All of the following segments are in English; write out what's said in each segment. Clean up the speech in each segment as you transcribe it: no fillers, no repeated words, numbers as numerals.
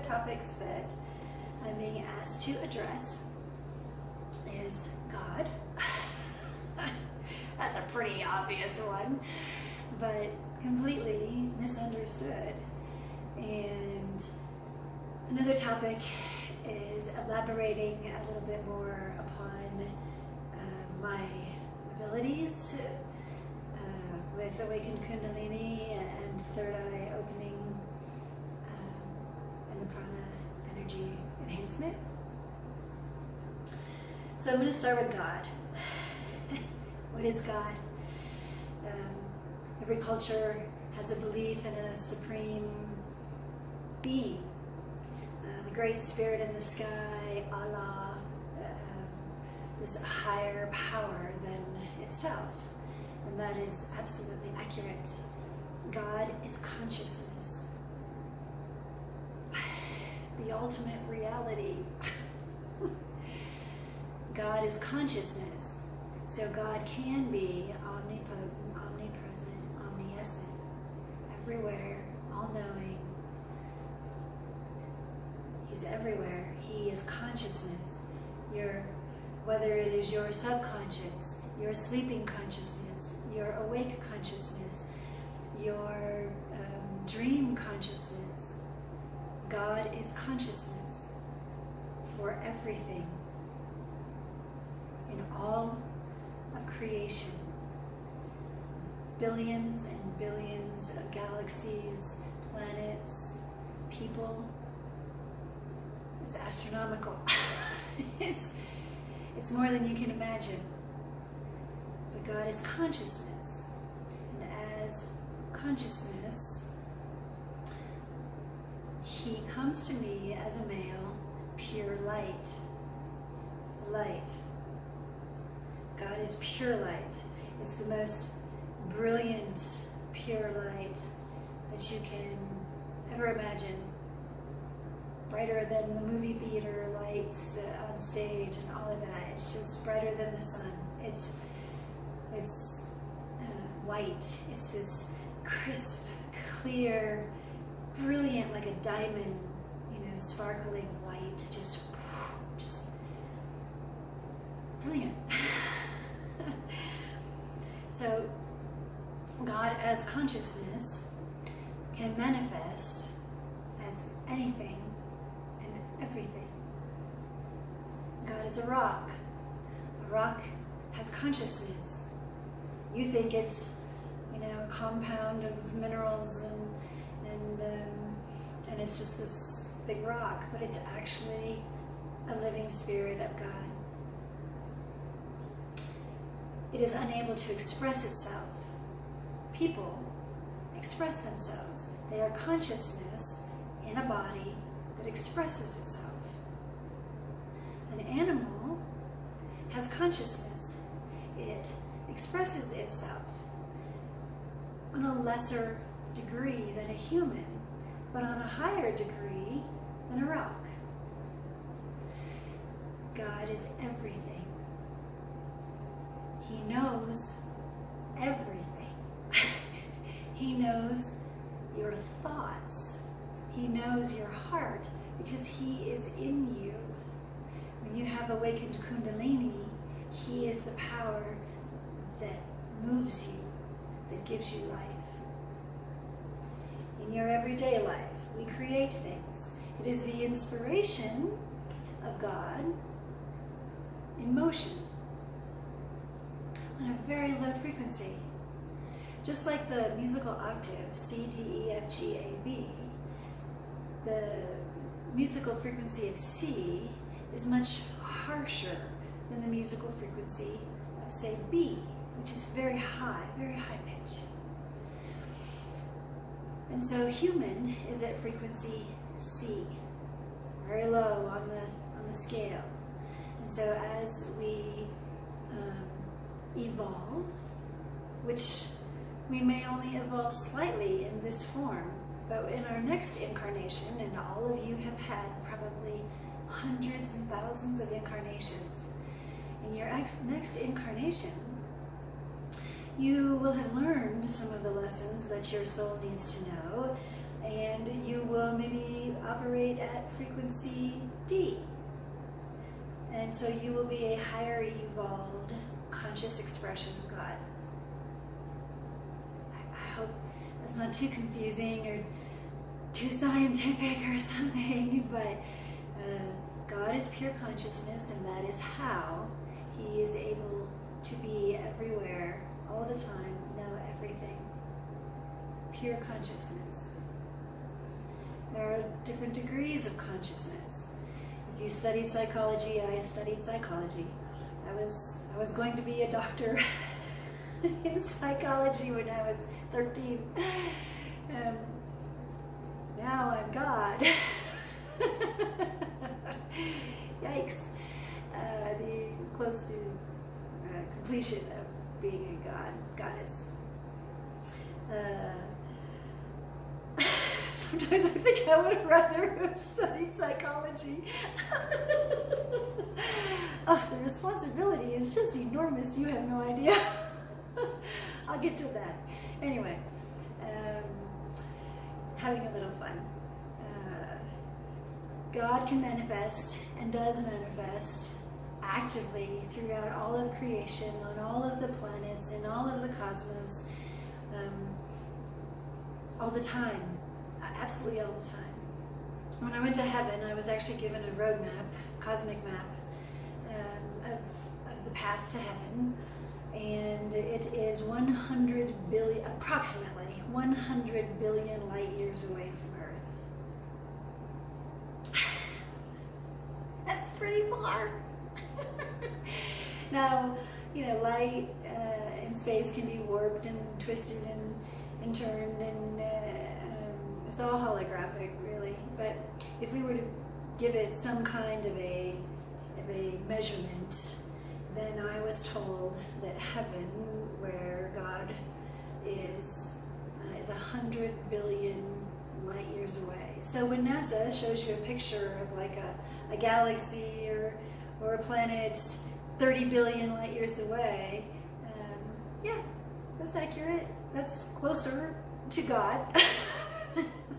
topics that I'm being asked to address is God. That's a pretty obvious one, but completely misunderstood. And another topic is elaborating a little bit more upon my abilities with Awaken Kundalini and third eye opening and the prana energy enhancement. So I'm going to start with God. What is God? Every culture has a belief in a supreme being, the great spirit in the sky, Allah, this higher power than itself. And that is absolutely accurate. God is consciousness, the ultimate reality. God is consciousness, so God can be omnipotent, omnipresent, omniscient, everywhere, all-knowing. He's everywhere. He is consciousness. Whether it is your subconscious, your sleeping consciousness, your awake consciousness, your dream consciousness, God is consciousness for everything in all of creation. Billions and billions of galaxies, planets, people. It's astronomical. It's more than you can imagine. But God is consciousness. And as consciousness, He comes to me as a male, pure light. Light. God is pure light. It's the most brilliant, pure light that you can ever imagine. Brighter than the movie theater lights on stage and all of that. It's just brighter than the sun. It's white. It's this crisp, clear, brilliant, like a diamond, sparkling white. Just brilliant. So God as consciousness can manifest as anything and everything. God is a rock. A rock has consciousness. You think it's, a compound of minerals and it's just this big rock, but it's actually a living spirit of God. It is unable to express itself. People express themselves. They are consciousness in a body that expresses itself. An animal has consciousness. It expresses itself on a lesser degree than a human, but on a higher degree than a rock. God is everything. He knows everything. He knows your thoughts. He knows your heart because He is in you. When you have awakened Kundalini, He is the power that moves you, that gives you life. In your everyday life, we create things. It is the inspiration of God in motion on a very low frequency. Just like the musical octave C, D, E, F, G, A, B, the musical frequency of C is much harsher than the musical frequency of, say, B, which is very high pitch. And so human is at frequency C, very low on the scale. And so as we evolve, which we may only evolve slightly in this form, but in our next incarnation, and all of you have had probably hundreds and thousands of incarnations, in your next incarnation, you will have learned some of the lessons that your soul needs to know, and you will maybe operate at frequency D. And so you will be a higher evolved conscious expression of God. I hope that's not too confusing or too scientific or something, but God is pure consciousness, and that is how He is able to be everywhere, all the time, know everything. Pure consciousness. There are different degrees of consciousness. If you study psychology, I studied psychology. I was going to be a doctor in psychology when I was 13. Now I'm God. Yikes. The close to completion of being a goddess. Sometimes I think I would rather have studied psychology. Oh, the responsibility is just enormous. You have no idea. I'll get to that. Anyway, having a little fun. God can manifest and does manifest actively throughout all of creation, on all of the planets, in all of the cosmos, all the time, absolutely all the time. When I went to heaven, I was actually given a roadmap, cosmic map, of the path to heaven, and it is 100 billion, approximately 100 billion light years away from Earth. That's pretty far. Now, you know, light in space can be warped and twisted and turned, and it's all holographic, really. But if we were to give it some kind of a measurement, then I was told that heaven, where God is 100 billion light years away. So when NASA shows you a picture of like a galaxy or a planet 30 billion light years away, yeah, that's accurate. That's closer to God.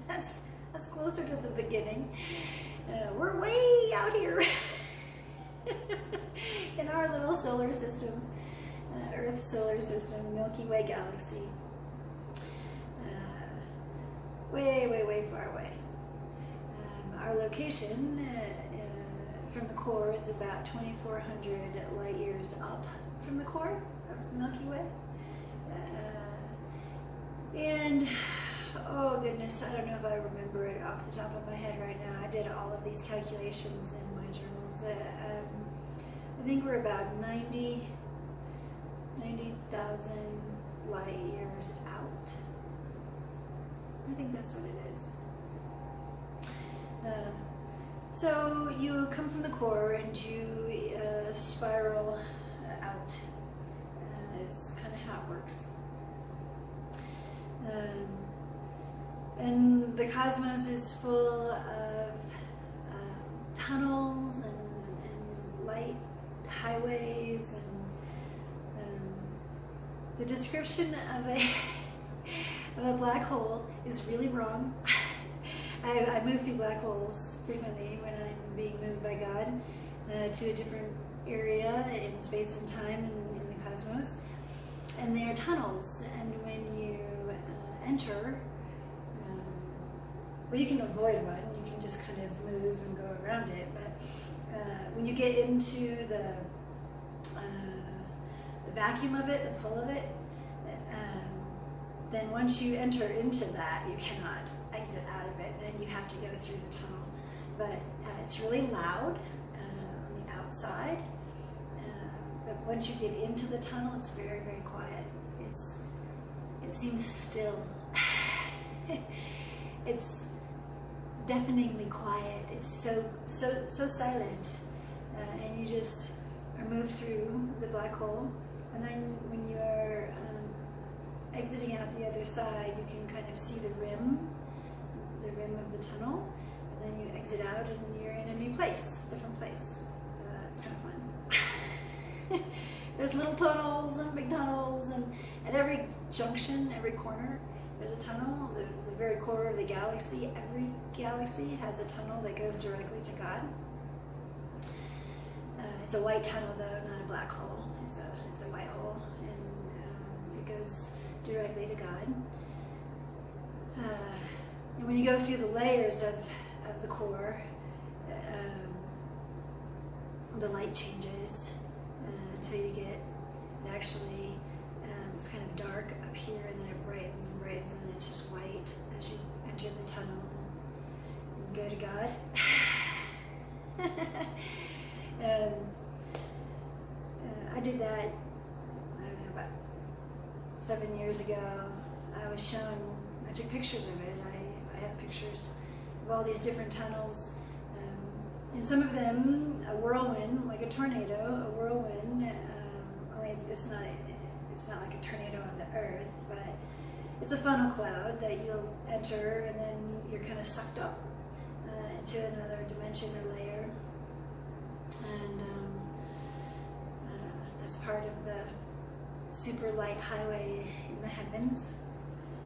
that's closer to the beginning. We're way out here in our little solar system, Earth's solar system, Milky Way galaxy. Way far away. Our location from the core is about 2,400 light years up from the core of the Milky Way. And oh goodness, I don't know if I remember it off the top of my head right now. I did all of these calculations in my journals. I think we're about 90,000 light years out. I think that's what it is. So you come from the core and you spiral out. Is kind of how it works. And the cosmos is full of tunnels and light highways, and the description of a black hole is really wrong. I move through black holes frequently when I'm being moved by God to a different area in space and time in the cosmos. And they are tunnels, and when you enter, well, you can avoid one, you can just kind of move and go around it, but when you get into the vacuum of it, the pull of it, then once you enter into that, you cannot exit out of it, then you have to go through the tunnel. But it's really loud on the outside, but once you get into the tunnel, it's very, very quiet. It seems still. It's deafeningly quiet. It's so silent, and you just are moved through the black hole, and then when you are exiting out the other side, you can kind of see the rim of the tunnel, and then you exit out and you're in a new place, different place. It's kind of fun. There's little tunnels and big tunnels, and at every junction, every corner, There's a tunnel, the very core of the galaxy. Every galaxy has a tunnel that goes directly to God. It's a white tunnel though, not a black hole. It's a white hole, and it goes directly to God. And when you go through the layers of the core, the light changes until you get it actually, it's kind of dark up here, and then it brightens and brightens, and then it's just white as you enter the tunnel and go to God. I did that, I don't know, about 7 years ago. I was shown, I took pictures of it. I have pictures of all these different tunnels. And some of them, a whirlwind, like a tornado, a whirlwind. Only it's not like a tornado on the earth, but it's a funnel cloud that you'll enter, and then you're kind of sucked up into another dimension or layer. And that's part of the super light highway in the heavens.